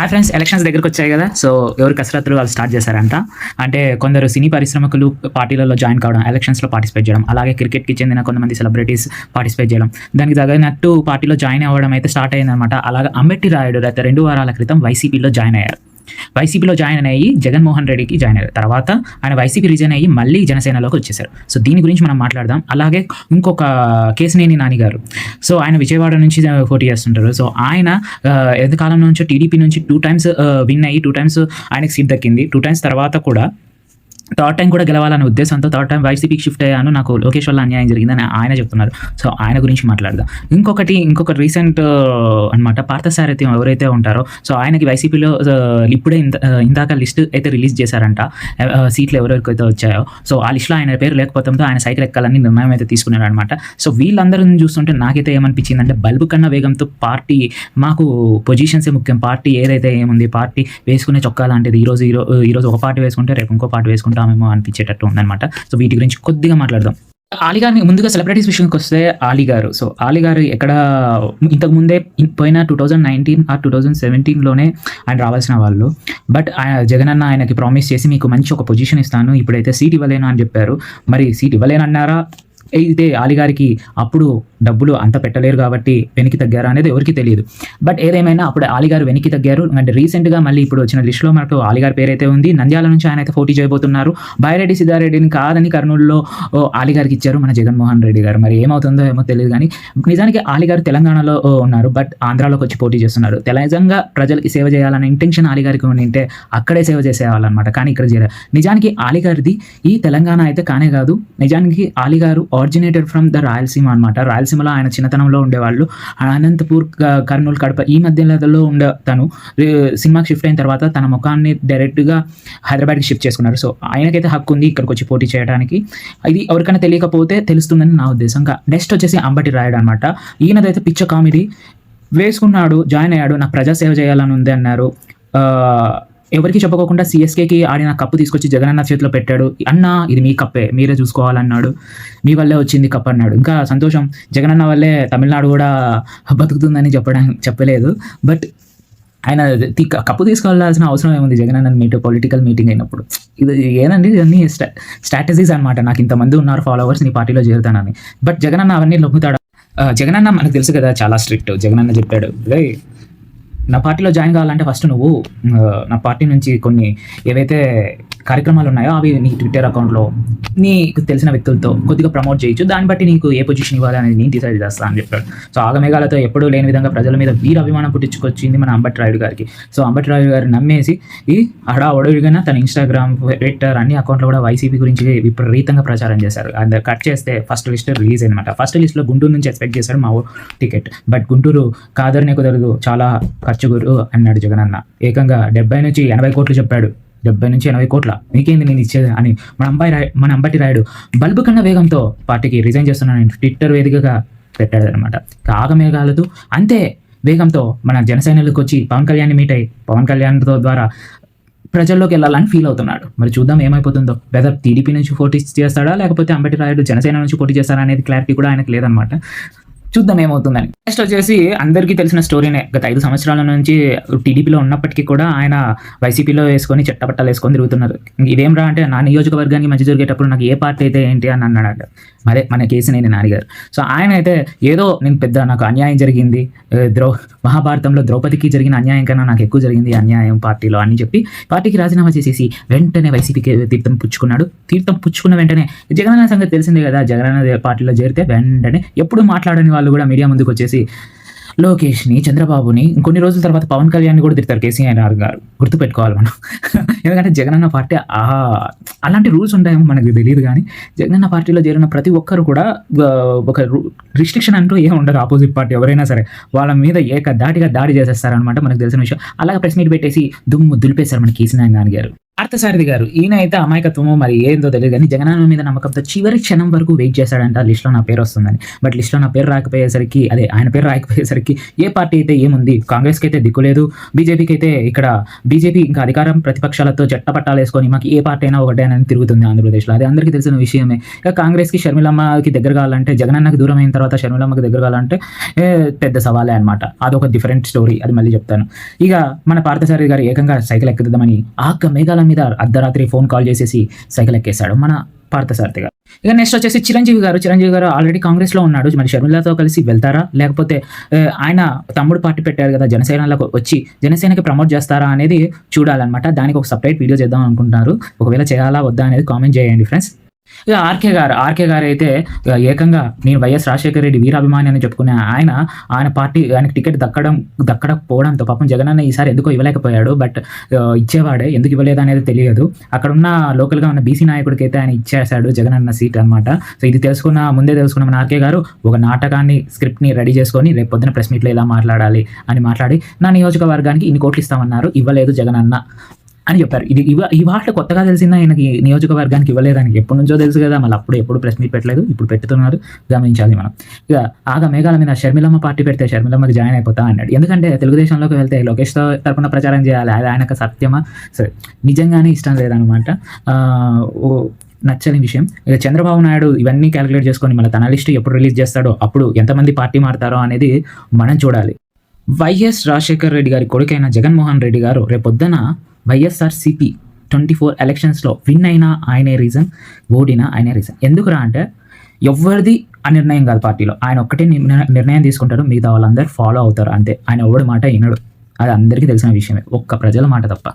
Hi friends, elections దగ్గరకు వచ్చాయి కదా. సో ఎవరు కసరత్తులు వాళ్ళు స్టార్ట్ చేశారంట. అంటే కొందరు సినీ పరిశ్రమకులు పార్టీలలో జాయిన్ కావడం, ఎలక్షన్స్లో పార్టిసిపేట్ చేయడం, అలాగే క్రికెట్కి చెందిన కొంతమంది సెలబ్రిటీస్ పార్టిసిపేట్ చేయడం, దానికి తగినట్టు పార్టీలో జాయిన్ అవ్వడం అయితే స్టార్ట్ అయిందనమాట. అలాగే అంబటి రాయుడు గత 2 వారాల క్రితం వైసీపీలో జాయిన్ అయ్యారు. వైసీపీలో జాయిన్ అయ్యి జగన్మోహన్ రెడ్డికి జాయిన్ అయ్యారు. తర్వాత ఆయన వైసీపీ రిజైన్ అయ్యి మళ్ళీ జనసేనలోకి వచ్చేసారు. సో దీని గురించి మనం మాట్లాడదాం. అలాగే ఇంకొక కేసినేని నాని గారు, సో ఆయన విజయవాడ నుంచి పోటీ చేస్తుంటారు. సో ఆయన ఎంతకాలం నుంచో టీడీపీ నుంచి 2 times విన్ అయ్యి 2 times ఆయనకి సీట్ దక్కింది. 2 times తర్వాత కూడా థర్డ్ టైం కూడా గెలవాలనే ఉద్దేశంతో థర్డ్ టైం వైసీపీకి షిఫ్ట్ అయ్యాను, నాకు లోకేష్ వల్ల అన్యాయం జరిగిందని ఆయన చెప్తున్నారు. సో ఆయన గురించి మాట్లాడదాం. ఇంకొక రీసెంట్ అనమాట, పార్థసారథి ఎవరైతే ఉంటారో, సో ఆయనకి వైసీపీలో ఇప్పుడే ఇందాక లిస్ట్ అయితే రిలీజ్ చేశారంట, సీట్లు ఎవరెవరికైతే వచ్చాయో. సో ఆ లిస్ట్లో ఆయన పేరు లేకపోవడంతో ఆయన సైకిల్ ఎక్కాలని నిర్ణయం అయితే తీసుకున్నారు అనమాట. సో వీళ్ళందరిని చూస్తుంటే నాకైతే ఏమనిపించింది అంటే, బల్బు కన్నా వేగంతో పార్టీ, మాకు పొజిషన్సే ముఖ్యం, పార్టీ ఏదైతే ఏముంది, పార్టీ వేసుకునే చొక్కా లాంటిది, ఈరోజు ఒక పార్టీ వేసుకుంటే రేపు ఇంకో పార్టీ వేసుకుంటామేమో అనిపించేటట్టు ఉందన్నమాట. సో వీటి గురించి కొద్దిగా మాట్లాడదాం. ఆలీ గారిని ముందుగా సెలబ్రిటీస్ విషయానికి వస్తే, ఆలీ గారు, సో ఆలీ గారు ఎక్కడ ఇంతకుముందే పోయిన 2019 ఆ 2017లోనే ఆయన రావాల్సిన వాళ్ళు. బట్ జగనన్న ఆయనకి ప్రామిస్ చేసి మీకు మంచి ఒక పొజిషన్ ఇస్తాను, ఇప్పుడైతే సీట్ ఇవ్వలేను అని చెప్పారు. మరి సీట్ ఇవ్వలేనన్నారా, అయితే ఆలీ గారికి అప్పుడు డబ్బులు అంత పెట్టలేరు కాబట్టి వెనక్కి తగ్గారు అనేది ఎవరికి తెలియదు. బట్ ఏదేమైనా అప్పుడు ఆలీ గారు వెనక్కి తగ్గారు. అంటే రీసెంట్గా మళ్ళీ ఇప్పుడు వచ్చిన లిస్టులో మనకు ఆలీ గారి పేరైతే ఉంది. నంద్యాల నుంచి ఆయన అయితే పోటీ చేయబోతున్నారు. బాయిరెడ్డి సిద్ధారెడ్డిని కాదని కర్నూలులో ఆలీ గారికి ఇచ్చారు మన జగన్మోహన్ రెడ్డి గారు. మరి ఏమవుతుందో ఏమో తెలియదు, కానీ నిజానికి ఆలీ గారు తెలంగాణలో ఉన్నారు, బట్ ఆంధ్రాలోకి వచ్చి పోటీ చేస్తున్నారు. నిజంగా ప్రజలకి సేవ చేయాలనే ఇంటెన్షన్ ఆలీ గారికి ఉంటే అక్కడే సేవ చేసేవాళ్ళనమాట, కానీ ఇక్కడ చేయాలి. నిజానికి ఆలీ గారిది ఈ తెలంగాణ అయితే కానే కాదు. నిజానికి ఆలీ గారు ఆరిజినేటెడ్ ఫ్రమ్ ద రాయలసీమ అనమాట. రాయలసీమలో ఆయన చిన్నతనంలో ఉండేవాళ్ళు. అనంతపూర్, కర్నూలు, కడప ఈ మధ్యలో తను సినిమాకి షిఫ్ట్ అయిన తర్వాత తన ముఖాన్ని డైరెక్ట్గా హైదరాబాద్కి షిఫ్ట్ చేసుకున్నారు. సో ఆయనకైతే హక్కు ఉంది ఇక్కడికి వచ్చి పోటీ చేయడానికి. ఇది ఎవరికైనా తెలియకపోతే తెలుస్తుందని నా ఉద్దేశంగా. నెక్స్ట్ వచ్చేసి అంబటి రాయుడు అనమాట. ఈయనదైతే పిచ్చ కామెడీ వేసుకున్నాడు, జాయిన్ అయ్యాడు, నాకు ప్రజాసేవ చేయాలని ఉంది అన్నారు. ఎవరికి చెప్పుకోకుండా సిఎస్కేకి ఆడిన కప్పు తీసుకొచ్చి జగనన్న చేతిలో పెట్టాడు. అన్న ఇది మీ కప్పే, మీరే చూసుకోవాలన్నాడు, మీ వల్లే వచ్చింది కప్ అన్నాడు. ఇంకా సంతోషం, జగనన్న వల్లే తమిళనాడు కూడా బతుకుతుందని చెప్పలేదు. బట్ ఆయన కప్పు తీసుకోవాల్సిన అవసరం ఏముంది జగనన్న పొలిటికల్ మీటింగ్ అయినప్పుడు? ఇది ఏదండి, ఇవన్నీ స్ట్రాటజీస్ అనమాట. నాకు ఇంతమంది ఉన్నారు ఫాలోవర్స్, నీ పార్టీలో చేరుతానని. బట్ జగనన్న అవన్నీ లొంగుతాడు. జగనన్న మనకు తెలుసు కదా, చాలా స్ట్రిక్ట్. జగనన్న చెప్పాడు, నా పార్టీలో జాయిన్ కావాలంటే ఫస్ట్ నువ్వు నా పార్టీ నుంచి కొన్ని ఏవైతే కార్యక్రమాలు ఉన్నాయో అవి నీ ట్విట్టర్ అకౌంట్లో నీకు తెలిసిన వ్యక్తులతో కొద్దిగా ప్రమోట్ చేయొచ్చు, దాన్ని బట్టి నీకు ఏ పొజిషన్ ఇవ్వాలి అనేది నేను డిసైడ్ చేస్తాను అని చెప్పాడు. సో ఆగమేఘాలతో ఎప్పుడూ లేని విధంగా ప్రజల మీద వీర అభిమానం పుట్టించుకొచ్చింది మన అంబటి రాయుడు గారికి. సో అంబటి రాయుడు గారు నమ్మేసి ఈ ఒడవిడిగా తన ఇన్స్టాగ్రామ్, ట్విట్టర్ అన్ని అకౌంట్లో కూడా వైసీపీ గురించి విపరీతంగా ప్రచారం చేశారు. అందరు కట్ చేస్తే ఫస్ట్ లిస్ట్ రిలీజ్ అయిందన్నమాట. ఫస్ట్ లిస్ట్లో గుంటూరు నుంచి ఎక్స్పెక్ట్ చేశాడు మా టికెట్, బట్ గుంటూరు కాదరనే కుదరదు, చాలా ఖర్చు గురు అన్నాడు జగనన్న. ఏకంగా 70 నుంచి 80 కోట్లు చెప్పాడు. 70 నుంచి 80 కోట్ల నీకేంది నేను ఇచ్చేది అని మన అంబటి రాయుడు బల్బు కన్నా వేగంతో పార్టీకి రిజైన్ చేస్తున్నానని ట్విట్టర్ వేదికగా పెట్టాడు అనమాట. ఆగమేఘాలతో అంతే వేగంతో మన జనసేనలకు వచ్చి పవన్ కళ్యాణ్ మీట్ అయ్యి పవన్ కళ్యాణ్తో ద్వారా ప్రజల్లోకి వెళ్ళాలని ఫీల్ అవుతున్నాడు. మరి చూద్దాం ఏమైపోతుందో. వెదర్ టీడీపీ నుంచి పోటీ చేస్తాడా లేకపోతే అంబటి రాయుడు జనసేన నుంచి పోటీ చేస్తాడా అనేది క్లారిటీ కూడా ఆయనకు లేదనమాట. చూద్దాం ఏమవుతుందని. నెక్స్ట్ వచ్చేసి అందరికీ తెలిసిన స్టోరీనే, గత 5 సంవత్సరాల నుంచి టీడీపీలో ఉన్నప్పటికీ కూడా ఆయన వైసీపీలో వేసుకొని చెట్టపట్టాలు వేసుకొని తిరుగుతున్నారు. ఇదేం రా అంటే, నా నియోజకవర్గానికి మంచి జరిగేటప్పుడు నాకు ఏ పార్టీ అయితే ఏంటి అని అన్నాడు. మరే మన కేసినేని నాని గారు. సో ఆయన అయితే ఏదో నాకు అన్యాయం జరిగింది, మహాభారతంలో ద్రౌపదికి జరిగిన అన్యాయం కన్నా నాకు ఎక్కువ జరిగింది అన్యాయం పార్టీలో అని చెప్పి పార్టీకి రాజీనామా చేసేసి వెంటనే వైసీపీకి తీర్థం పుచ్చుకున్నాడు. తీర్థం పుచ్చుకున్న వెంటనే జగనన్న సంగతి తెలిసిందే కదా, జగనన్న పార్టీలో చేరితే వెంటనే ఎప్పుడు మాట్లాడని వాళ్ళు కూడా మీడియా ముందుకు వచ్చేసి లోకేష్ని, చంద్రబాబుని, కొన్ని రోజుల తర్వాత పవన్ కళ్యాణ్ని కూడా తిడతారు కేసీఆర్ గారు. గుర్తుపెట్టుకోవాలి మనం. ఎందుకంటే జగనన్న పార్టీ అలాంటి రూల్స్ ఉంటాయేమో మనకు తెలియదు, కానీ జగనన్న పార్టీలో చేరిన ప్రతి ఒక్కరు కూడా ఒక రిస్ట్రిక్షన్ అంటూ ఏమి ఉండదు. ఆపోజిట్ పార్టీ ఎవరైనా సరే వాళ్ళ మీద దాడి చేసేస్తారనమాట, మనకు తెలిసిన విషయం. అలాగే ప్రెస్ మీట్ పెట్టేసి దుమ్ము దులిపేశారు మన కేసీఆర్ గారు. పార్థసారథి గారు ఈయన అయితే అమాయకత్వమో మరి ఏందో తెలియదు కానీ జగనన్న మీద నమ్మకంతో చివరి క్షణం వరకు వెయిట్ చేశాడంట లిస్ట్లో నా పేరు వస్తుందని. బట్ లిస్ట్లో నా పేరు రాకపోయేసరికి అదే ఆయన పేరు రాకపోయేసరికి ఏ పార్టీ అయితే ఏముంది, కాంగ్రెస్కి అయితే దిక్కు లేదు, బీజేపీకి అయితే ఇక్కడ బీజేపీ ఇంకా అధికారం ప్రతిపక్షాలతో జట్టపట్టాలు వేసుకొని మాకు ఏ పార్టీ అయినా ఒకటే అని తిరుగుతుంది ఆంధ్రప్రదేశ్లో. అది అందరికీ తెలిసిన విషయమే. ఇక కాంగ్రెస్కి షర్మిలమ్మకి దగ్గర కావాలంటే, జగనన్నకి దూరం అయిన తర్వాత షర్మిలమ్మకి దగ్గర కావాలంటే పెద్ద సవాలే అనమాట. అదొక డిఫరెంట్ స్టోరీ, అది మళ్ళీ చెప్తాను. ఇక మన పార్థసారథి గారు ఏకంగా సైకిల్ ఎక్కుదామని ఆక్క మేఘాల మీద అర్ధరాత్రి ఫోన్ కాల్ చేసేసి సైకిల్ ఎక్కేశాడు మన పార్థసారథి గారు. ఇక నెక్స్ట్ వచ్చేసి చిరంజీవి గారు ఆల్రెడీ కాంగ్రెస్లో ఉన్నాడు. మరి షర్మిలతో కలిసి వెళ్తారా, లేకపోతే ఆయన తమ్ముడు పార్టీ పెట్టారు కదా జనసేనలోకి వచ్చి జనసేనకి ప్రమోట్ చేస్తారా అనేది చూడాలన్నమాట. దానికి ఒక సపరేట్ వీడియో చేద్దాం అనుకుంటున్నారు. ఒకవేళ చేయాలా వద్దా అనేది కామెంట్ చేయండి ఫ్రెండ్స్. ఇక ఆర్కే గారు అయితే ఏకంగా నేను వైఎస్ రాజశేఖర రెడ్డి వీరాభిమాని అని చెప్పుకునే ఆయన పార్టీ ఆయనకి టికెట్ దక్కకపోవడంతో పాపం జగనన్న ఈసారి ఎందుకో ఇవ్వలేకపోయాడు. బట్ ఇచ్చేవాడే, ఎందుకు ఇవ్వలేదు అనేది తెలియదు. అక్కడ ఉన్న లోకల్గా ఉన్న బీసీ నాయకుడికి అయితే ఆయన ఇచ్చేశాడు జగనన్న సీట్ అనమాట. సో ఇది ముందే తెలుసుకున్న మన ఆర్కే గారు ఒక నాటకాన్ని స్క్రిప్ట్ని రెడీ చేసుకొని రేపు పొద్దున ప్రెస్ మీట్లో ఇలా మాట్లాడాలి అని మాట్లాడి నా నియోజకవర్గానికి ఇన్ని కోట్లు ఇస్తామన్నారు, ఇవ్వలేదు జగనన్న అని చెప్పారు. ఇది ఇవాళ కొత్తగా తెలిసిందా ఆయనకి నియోజకవర్గానికి ఇవ్వలేదని? ఎప్పటి నుంచో తెలుసు కదా, మళ్ళీ ఎప్పుడు ప్రెస్ మీట్ పెట్టలేదు, ఇప్పుడు పెట్టుతున్నారు, గమనించాలి మనం. ఇక మేఘాల మీద షర్మిలమ్మ పార్టీ పెడితే షర్మిలమ్మకి జాయిన్ అయిపోతా అన్నాడు. ఎందుకంటే తెలుగుదేశంలోకి వెళ్తే లోకేష్ తరపున ప్రచారం చేయాలి, అది ఆయనకు సత్యమా? సరే, నిజంగానే ఇష్టం లేదనమాట. నచ్చని విషయం. ఇక చంద్రబాబు నాయుడు ఇవన్నీ క్యాలిక్యులేట్ చేసుకొని మళ్ళీ తన లిస్ట్ ఎప్పుడు రిలీజ్ చేస్తాడో, అప్పుడు ఎంతమంది పార్టీ మారుతారో అనేది మనం చూడాలి. వైఎస్ రాజశేఖర రెడ్డి గారి కొడుకైన జగన్మోహన్ రెడ్డి గారు రేపొద్దున వైఎస్ఆర్సీపీ 24 ఎలక్షన్స్లో విన్ అయినా ఆయనే రీజన్, ఓడినా ఆయనే రీజన్. ఎందుకురా అంటే ఎవరిది నిర్ణయం కాదు పార్టీలో, ఆయన ఒక్కటే నిర్ణయం తీసుకుంటారు, మిగతా వాళ్ళందరూ ఫాలో అవుతారు అంతే. ఆయన ఎవడి మాట వినడు, అది అందరికీ తెలిసిన విషయమే, ఒక్క ప్రజల మాట తప్ప.